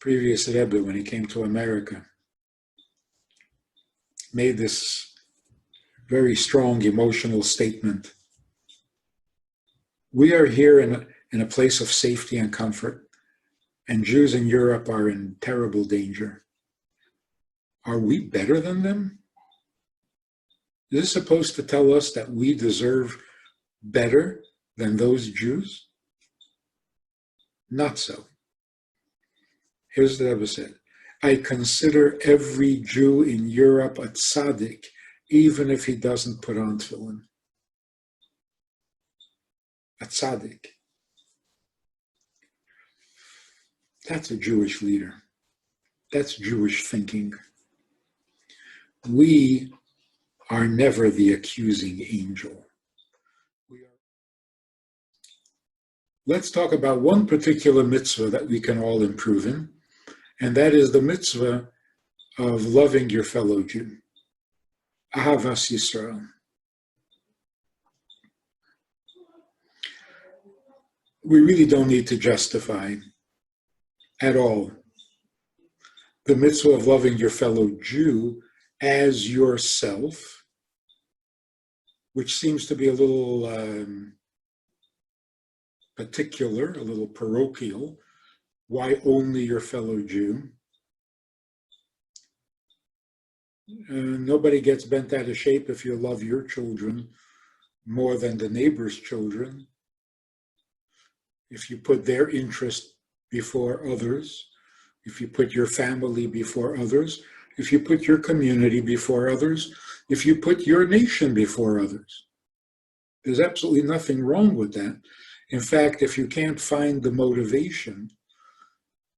previous Rebbe, when he came to America, made this very strong emotional statement. We are here in a place of safety and comfort, and Jews in Europe are in terrible danger. Are we better than them? Is this supposed to tell us that we deserve better than those Jews? Not so. Here's what the Rebbe said. I consider every Jew in Europe a tzaddik, even if he doesn't put on tefillin. A tzaddik. That's a Jewish leader. That's Jewish thinking. We are never the accusing angel. Let's talk about one particular mitzvah that we can all improve in, and that is the mitzvah of loving your fellow Jew. Ahavas Yisrael. We really don't need to justify at all the mitzvah of loving your fellow Jew as yourself, which seems to be a little particular, a little parochial. Why only your fellow Jew? Nobody gets bent out of shape if you love your children more than the neighbor's children. If you put their interest before others, if you put your family before others, if you put your community before others, if you put your nation before others. There's absolutely nothing wrong with that. In fact, if you can't find the motivation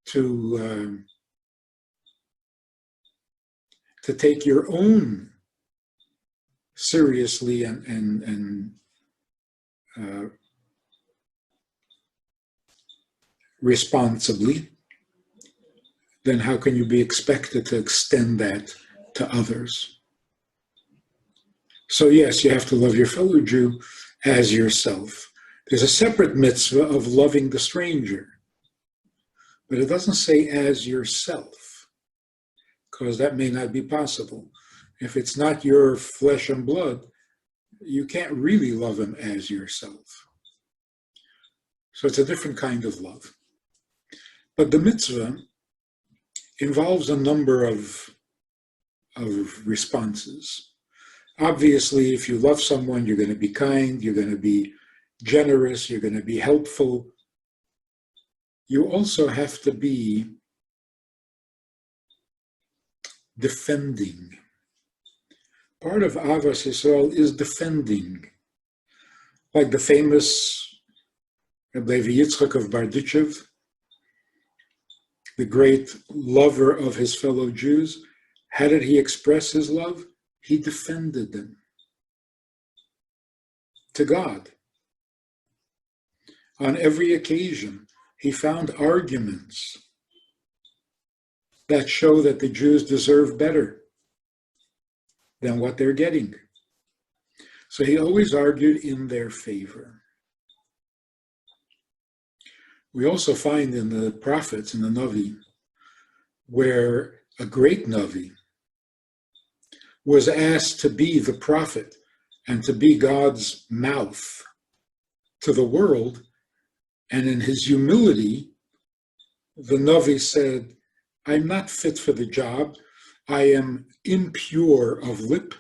to take your own seriously and responsibly, then how can you be expected to extend that to others? So yes, you have to love your fellow Jew as yourself. There's a separate mitzvah of loving the stranger, but it doesn't say as yourself, because that may not be possible. If it's not your flesh and blood, you can't really love him as yourself. So it's a different kind of love. But the mitzvah involves a number of responses. Obviously, if you love someone, you're going to be kind, you're going to be generous, you're going to be helpful. You also have to be defending. Part of Avas Yisrael is defending. Like the famous Rabbi Yitzchak of Barditchev, the great lover of his fellow Jews. How did he express his love? He defended them to God. On every occasion, he found arguments that show that the Jews deserve better than what they're getting. So he always argued in their favor. We also find in the prophets, in the Navi, where a great Navi was asked to be the prophet and to be God's mouth to the world, and in his humility, the Navi said, I'm not fit for the job. I am impure of lip,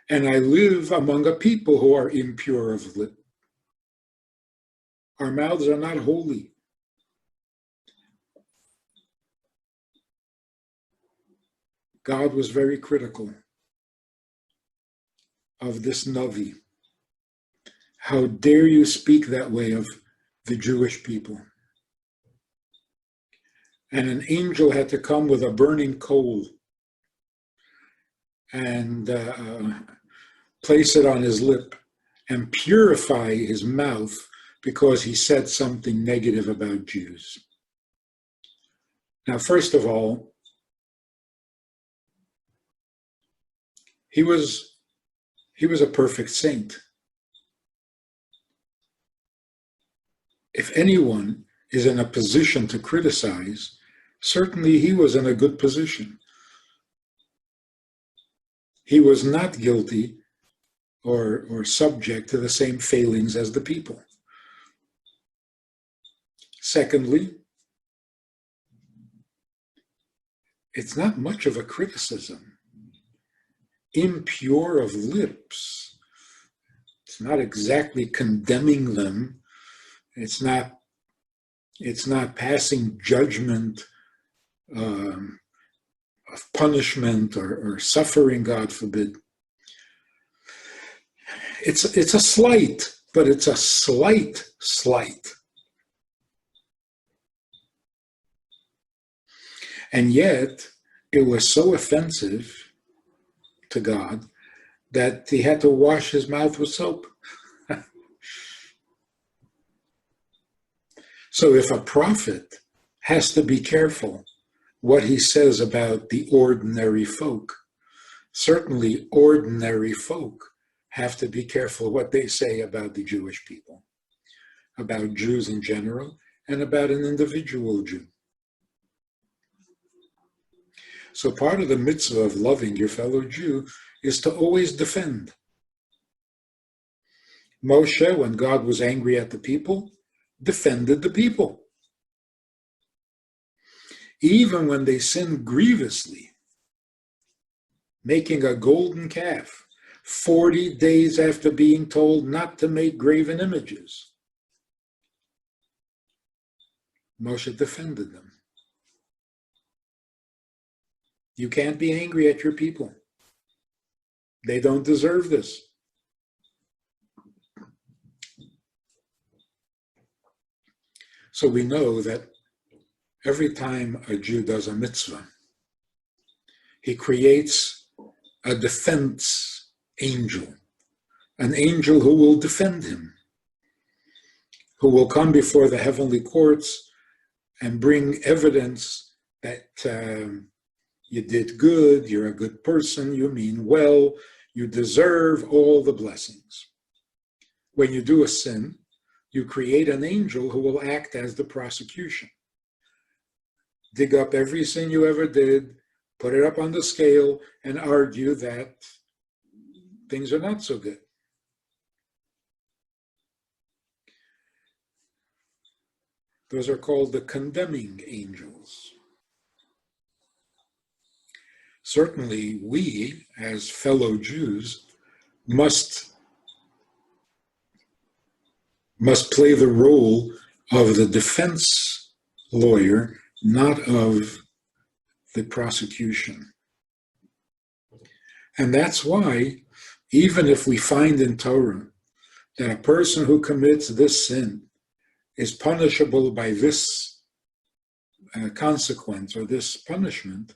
and I live among a people who are impure of lip. Our mouths are not holy. God was very critical of this Navi. How dare you speak that way of the Jewish people? And an angel had to come with a burning coal and place it on his lip and purify his mouth because he said something negative about Jews. Now, first of all, he was a perfect saint. If anyone is in a position to criticize, certainly he was in a good position. He was not guilty or subject to the same failings as the people. Secondly, it's not much of a criticism. Impure of lips. It's not exactly condemning them. It's not passing judgment of punishment or suffering, God forbid. It's a slight, but it's a slight. And yet, it was so offensive to God that he had to wash his mouth with soap. So if a prophet has to be careful what he says about the ordinary folk, certainly ordinary folk have to be careful what they say about the Jewish people, about Jews in general, and about an individual Jew. So part of the mitzvah of loving your fellow Jew is to always defend. Moshe, when God was angry at the people, defended the people. Even when they sinned grievously, making a golden calf 40 days after being told not to make graven images, Moshe defended them. You can't be angry at your people. They don't deserve this. So we know that every time a Jew does a mitzvah, he creates a defense angel, an angel who will defend him, who will come before the heavenly courts and bring evidence that you did good, you're a good person, you mean well, you deserve all the blessings. When you do a sin, you create an angel who will act as the prosecution. Dig up every sin you ever did, put it up on the scale, and argue that things are not so good. Those are called the condemning angels. Certainly, we, as fellow Jews, must play the role of the defense lawyer, not of the prosecution. And that's why, even if we find in Torah that a person who commits this sin is punishable by this consequence or this punishment,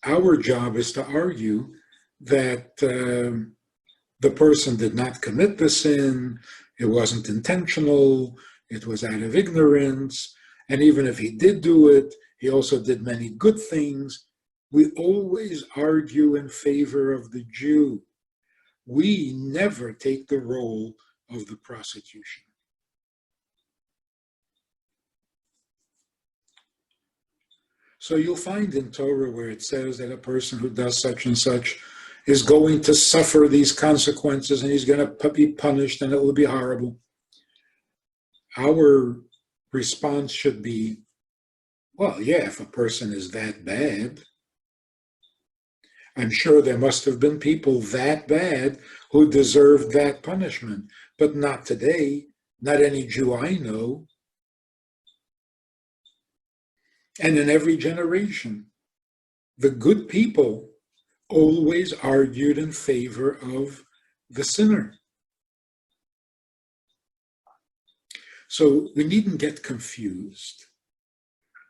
our job is to argue that the person did not commit the sin, it wasn't intentional, it was out of ignorance, and even if he did do it, he also did many good things. We always argue in favor of the Jew. We never take the role of the prosecution. So you'll find in Torah where it says that a person who does such and such is going to suffer these consequences and he's going to be punished and it will be horrible. Our response should be, well, yeah, if a person is that bad, I'm sure there must have been people that bad who deserved that punishment, but not today, not any Jew I know. And in every generation, the good people always argued in favor of the sinner. So we needn't get confused.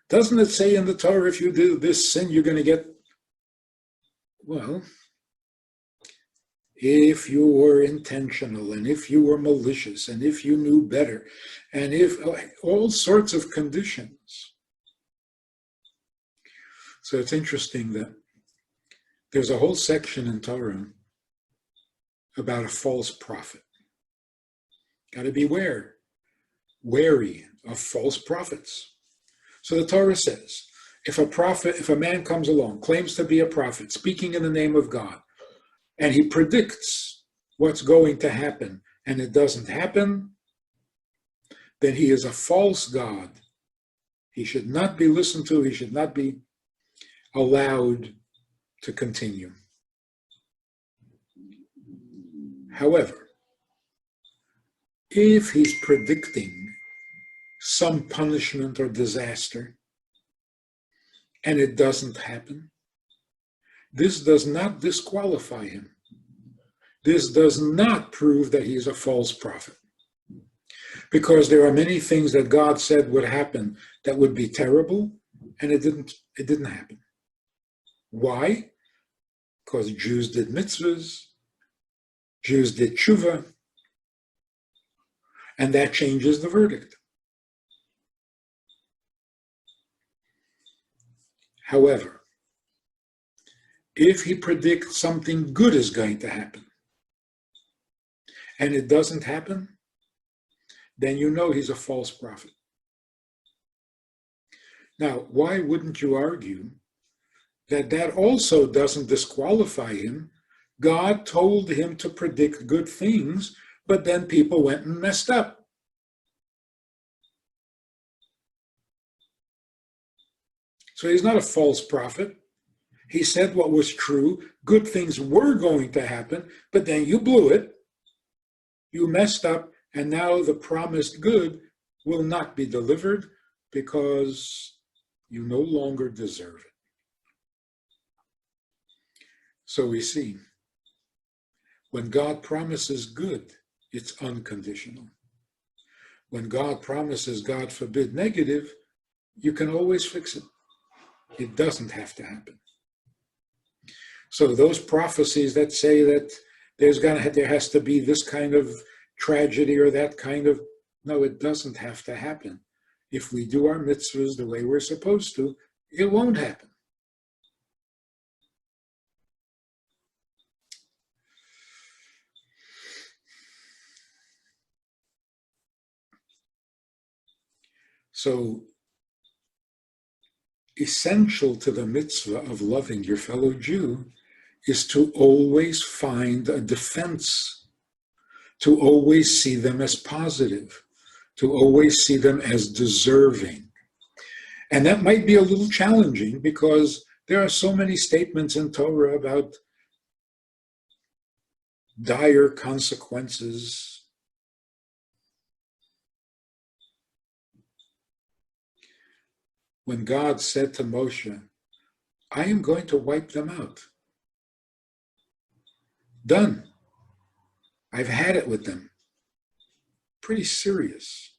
Doesn't it say in the Torah, if you do this sin, you're going to get, well, if you were intentional and if you were malicious and if you knew better and if all sorts of conditions. So it's interesting that there's a whole section in Torah about a false prophet. Got to be wary of false prophets. So the Torah says, if a man comes along, claims to be a prophet, speaking in the name of God, and he predicts what's going to happen, and it doesn't happen, then he is a false god. He should not be listened to. He should not be allowed to continue. However, if he's predicting some punishment or disaster, and it doesn't happen, this does not disqualify him. This does not prove that he is a false prophet. Because there are many things that God said would happen that would be terrible, and it didn't happen. Why? Because Jews did mitzvahs, Jews did tshuva, and that changes the verdict. However, if he predicts something good is going to happen, and it doesn't happen, then you know he's a false prophet. Now, why wouldn't you argue that that also doesn't disqualify him? God told him to predict good things, but then people went and messed up. So he's not a false prophet. He said what was true. Good things were going to happen, but then you blew it. You messed up, and now the promised good will not be delivered because you no longer deserve it. So we see, when God promises good, it's unconditional. When God promises, God forbid, negative, you can always fix it. It doesn't have to happen. So those prophecies that say that there has to be this kind of tragedy or that kind of, no, it doesn't have to happen. If we do our mitzvahs the way we're supposed to, it won't happen. So, essential to the mitzvah of loving your fellow Jew is to always find a defense, to always see them as positive, to always see them as deserving. And that might be a little challenging because there are so many statements in Torah about dire consequences. When God said to Moshe, I am going to wipe them out. Done. I've had it with them. Pretty serious.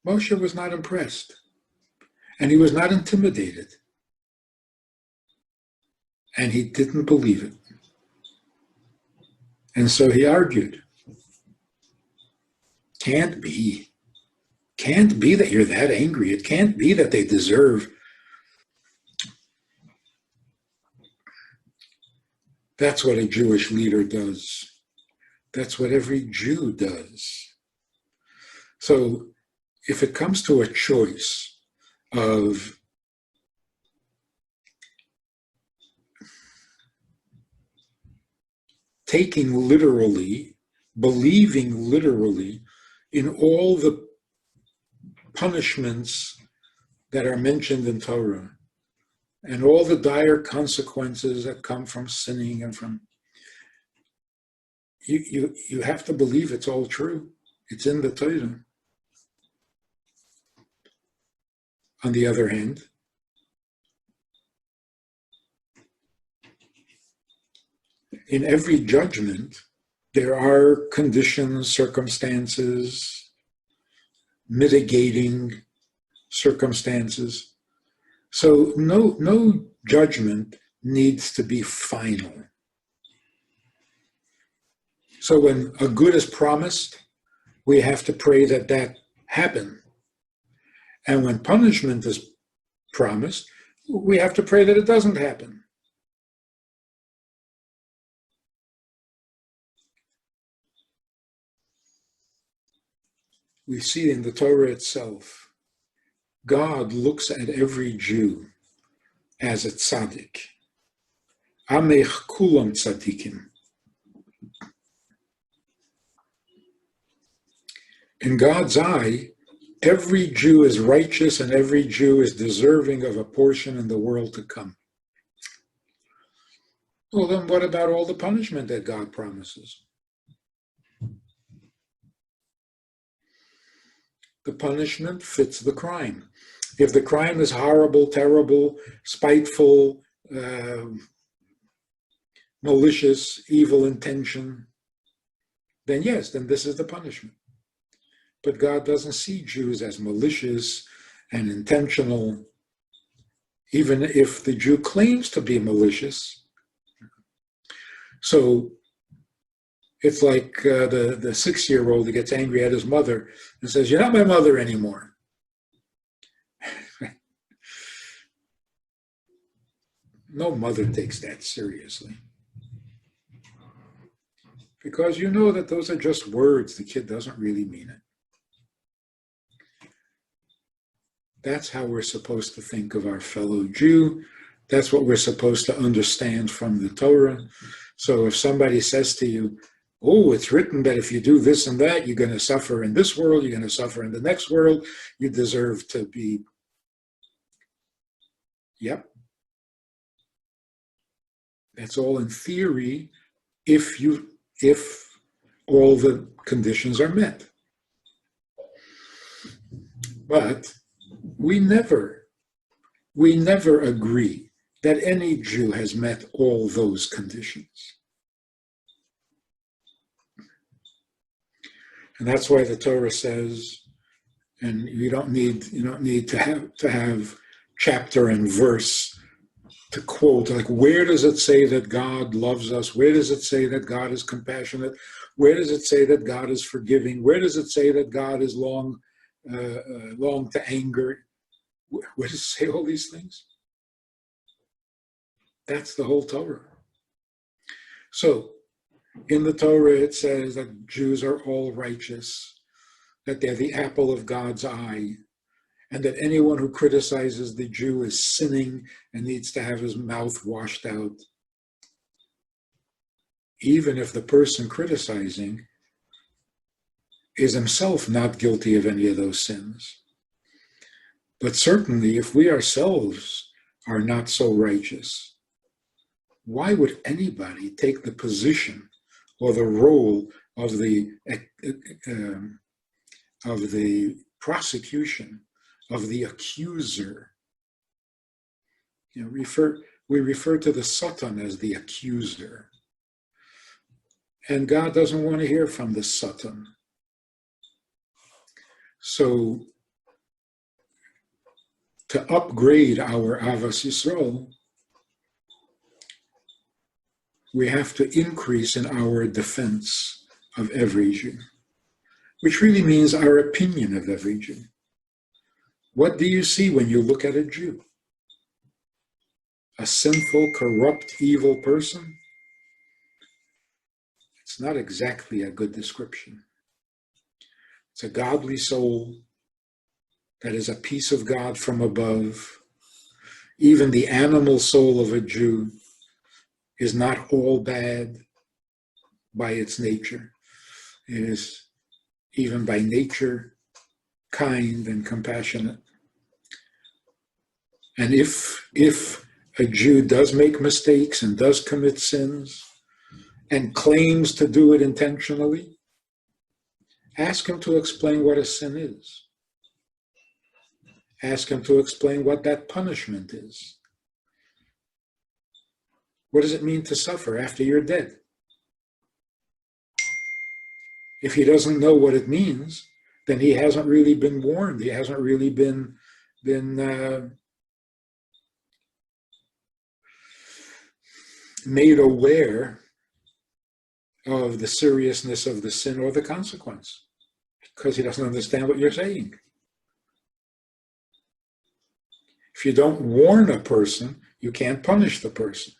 Moshe was not impressed, and he was not intimidated, and he didn't believe it. And so he argued. Can't be that you're that angry. It can't be that they deserve. That's what a Jewish leader does. That's what every Jew does. So if it comes to a choice of taking literally, believing literally in all the punishments that are mentioned in Torah and all the dire consequences that come from sinning and from, you have to believe it's all true. It's in the Torah. On the other hand, in every judgment, there are conditions, circumstances, mitigating circumstances. So no judgment needs to be final. So when a good is promised, we have to pray that that happen. And when punishment is promised, we have to pray that it doesn't happen. we see in the Torah itself, God looks at every Jew as a tzaddik. Amech kulam tzaddikim. In God's eye, every Jew is righteous and every Jew is deserving of a portion in the world to come. Well, then what about all the punishment that God promises? The punishment fits the crime. If the crime is horrible, terrible, spiteful, malicious, evil intention, then yes, then this is the punishment. But God doesn't see Jews as malicious and intentional, even if the Jew claims to be malicious. So it's like the 6-year-old who gets angry at his mother and says, "You're not my mother anymore." No mother takes that seriously. Because you know that those are just words. The kid doesn't really mean it. That's how we're supposed to think of our fellow Jew. That's what we're supposed to understand from the Torah. So if somebody says to you, "Oh, it's written that if you do this and that, you're going to suffer in this world, you're going to suffer in the next world, you deserve to be..." Yep. That's all in theory if all the conditions are met. But we never agree that any Jew has met all those conditions. And that's why the Torah says, and you don't need to have chapter and verse to quote, like, where does it say that God loves us? Where does it say that God is compassionate? Where does it say that God is forgiving? Where does it say that God is long to anger? Where does it say all these things? That's the whole Torah. So in the Torah it says that Jews are all righteous, that they're the apple of God's eye, and that anyone who criticizes the Jew is sinning and needs to have his mouth washed out, even if the person criticizing is himself not guilty of any of those sins. But certainly, if we ourselves are not so righteous, why would anybody take the position or the role of the prosecution, of the accuser? We refer to the Satan as the accuser. And God doesn't want to hear from the Satan. So to upgrade our Avas Yisrael, we have to increase in our defense of every Jew, which really means our opinion of every Jew. What do you see when you look at a Jew? A sinful, corrupt, evil person? It's not exactly a good description. It's a godly soul that is a piece of God from above. Even the animal soul of a Jew is not all bad by its nature. It is, even by nature, kind and compassionate. And if a Jew does make mistakes and does commit sins and claims to do it intentionally, ask him to explain what a sin is. Ask him to explain what that punishment is. What does it mean to suffer after you're dead? If he doesn't know what it means, then he hasn't really been warned. He hasn't really been made aware of the seriousness of the sin or the consequence, because he doesn't understand what you're saying. If you don't warn a person, you can't punish the person.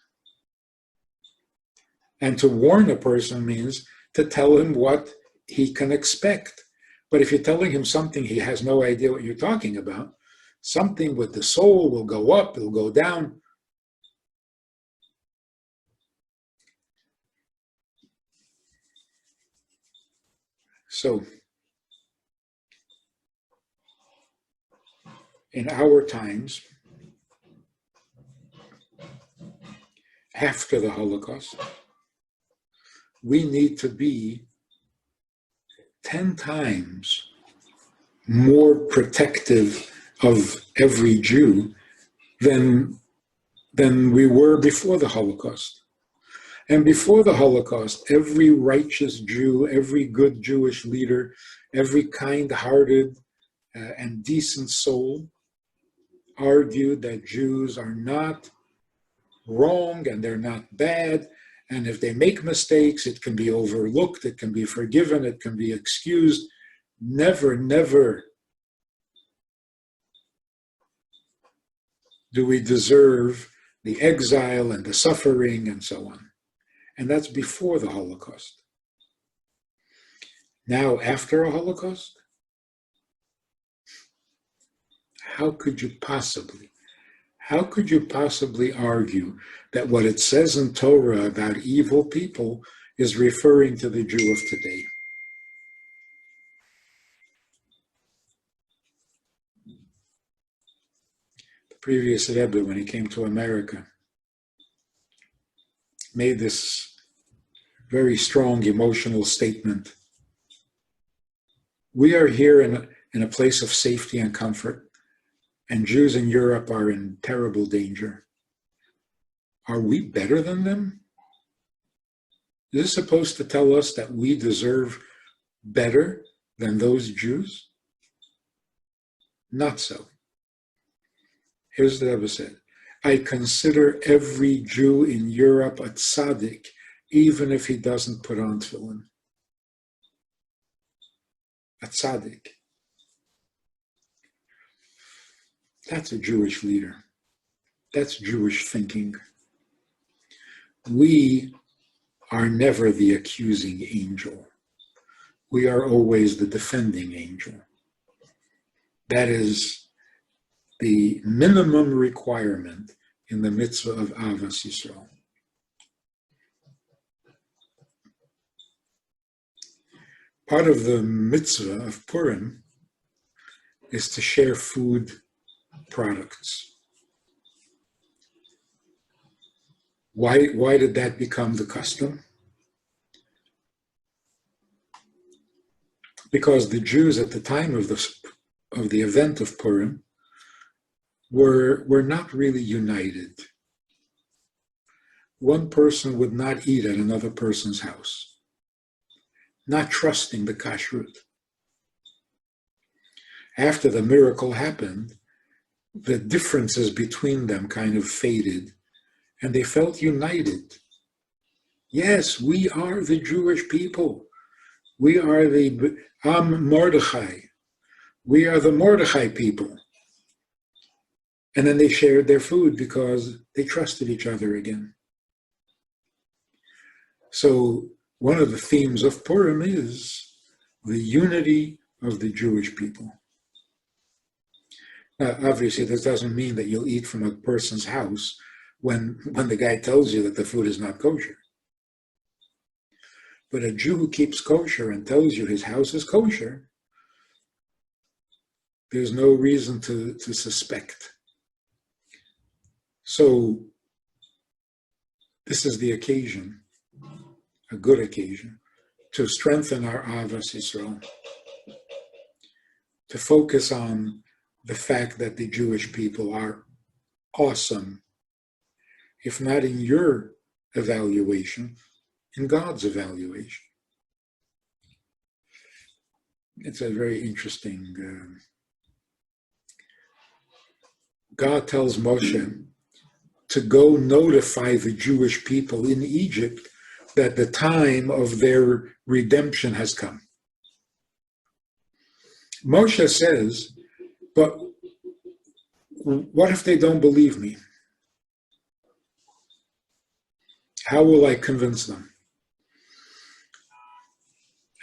And to warn a person means to tell him what he can expect, But if you're telling him something he has no idea what you're talking about, something with the soul will go up, it'll go down. So in our times, after the Holocaust, we need to be 10 times more protective of every Jew than we were before the Holocaust. And before the Holocaust, every righteous Jew, every good Jewish leader, every kind-hearted and decent soul argued that Jews are not wrong and they're not bad, and if they make mistakes, it can be overlooked, it can be forgiven, it can be excused. Never, never do we deserve the exile and the suffering and so on. And that's before the Holocaust. Now, after a Holocaust, how could you possibly argue that what it says in Torah about evil people is referring to the Jew of today? The previous Rebbe, when he came to America, made this very strong emotional statement. We are here in a place of safety and comfort, and Jews in Europe are in terrible danger. Are we better than them? Is this supposed to tell us that we deserve better than those Jews? Not so. Here's what Rebbe said. I consider every Jew in Europe a tzaddik, even if he doesn't put on tefillin. A tzaddik. That's a Jewish leader. That's Jewish thinking. We are never the accusing angel. We are always the defending angel. That is the minimum requirement in the mitzvah of Avas Yisrael. Part of the mitzvah of Purim is to share food products. Why did that become the custom? Because the Jews at the time of the event of Purim were not really united. One person would not eat at another person's house, not trusting the kashrut. After the miracle happened, the differences between them kind of faded, and they felt united. Yes, we are the Jewish people. We are the Mordechai. We are the Mordechai people. And then they shared their food because they trusted each other again. So one of the themes of Purim is the unity of the Jewish people. Now, obviously, this doesn't mean that you'll eat from a person's house when the guy tells you that the food is not kosher. But a Jew who keeps kosher and tells you his house is kosher, there's no reason to suspect. So this is the occasion, a good occasion, to strengthen our Avas Yisrael, to focus on the fact that the Jewish people are awesome, if not in your evaluation, in God's evaluation. It's a very interesting. God tells Moshe to go notify the Jewish people in Egypt that the time of their redemption has come. Moshe says, but what if they don't believe me? How will I convince them?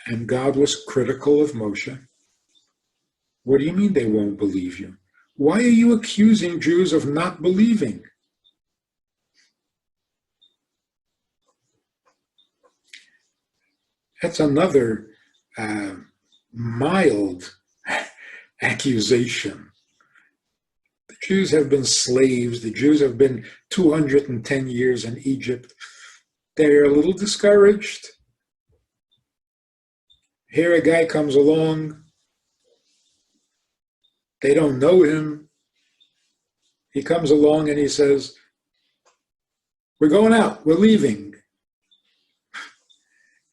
And God was critical of Moshe What do you mean they won't believe you? Why are you accusing Jews of not believing? That's another mild accusation. The Jews have been slaves. The Jews have been 210 years in Egypt. They're a little discouraged. Here a guy comes along. They don't know him. He comes along and he says, we're going out. We're leaving.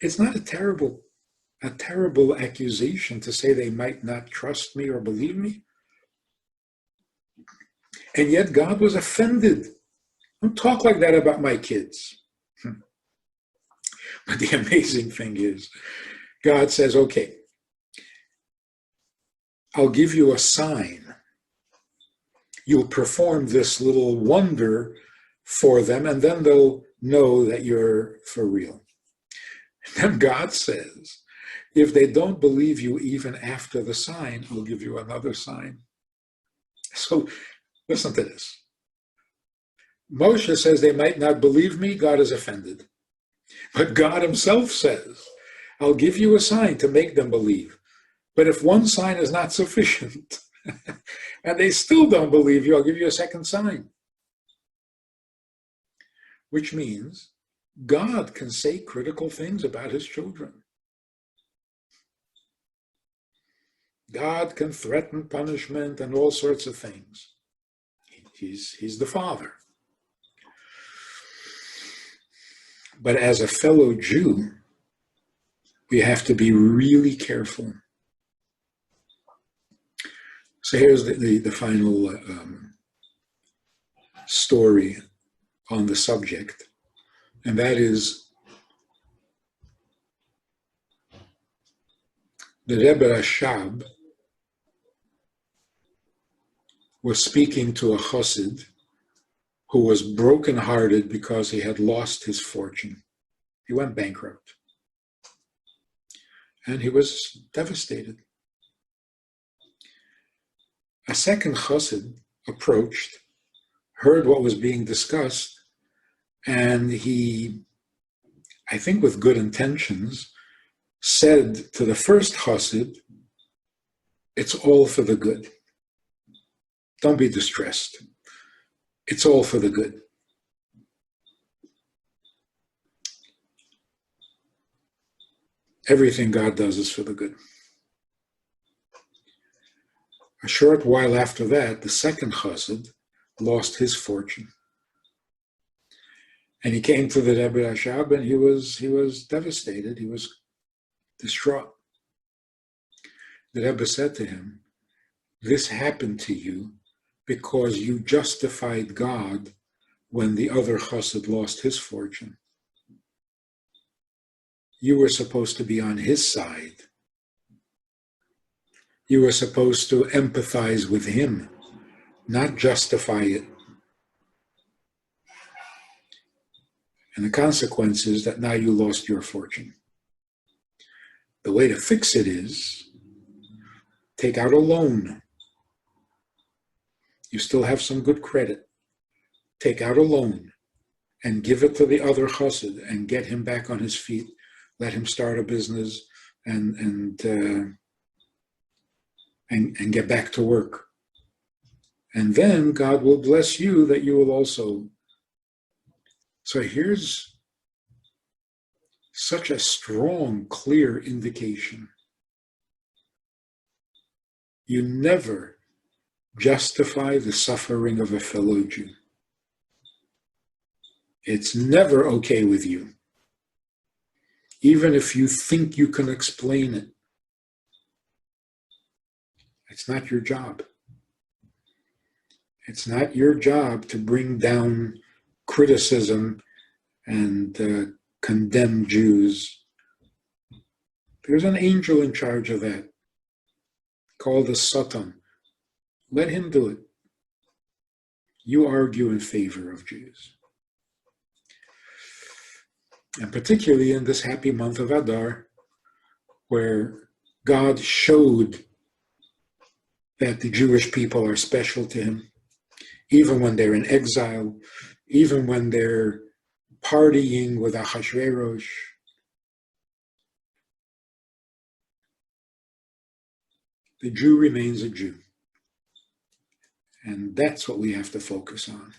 It's not a terrible accusation to say they might not trust me or believe me. And yet God was offended. Don't talk like that about my kids. But the amazing thing is, God says, okay, I'll give you a sign. You'll perform this little wonder for them, and then they'll know that you're for real. And then God says, if they don't believe you even after the sign, I'll give you another sign. So listen to this. Moshe says they might not believe me. God is offended. But God himself says, I'll give you a sign to make them believe. But if one sign is not sufficient, and they still don't believe you, I'll give you a second sign. Which means God can say critical things about his children. God can threaten punishment and all sorts of things. He's the Father. But as a fellow Jew, we have to be really careful. So here's the final story on the subject, and that is the Rebbe Rashab was speaking to a chassid who was brokenhearted because he had lost his fortune. He went bankrupt. And he was devastated. A second chassid approached, heard what was being discussed, and he, I think with good intentions, said to the first chassid, it's all for the good. Don't be distressed. It's all for the good. Everything God does is for the good. A short while after that, the second chassid lost his fortune. And he came to the Rebbe Rashab and he was devastated. He was distraught. The Rebbe said to him, this happened to you because you justified God when the other chassid lost his fortune. You were supposed to be on his side. You were supposed to empathize with him, not justify it. And the consequence is that now you lost your fortune. The way to fix it is take out a loan. You still have some good credit. Take out a loan and give it to the other chassid and get him back on his feet. Let him start a business and get back to work. And then God will bless you that you will also. So here's such a strong, clear indication. You never justify the suffering of a fellow Jew. It's never okay with you. Even if you think you can explain it. It's not your job. It's not your job to bring down criticism and condemn Jews. There's an angel in charge of that, called the Satan. Let him do it. You argue in favor of Jews. And particularly in this happy month of Adar, where God showed that the Jewish people are special to him, even when they're in exile, even when they're partying with Ahasuerus. The Jew remains a Jew. And that's what we have to focus on.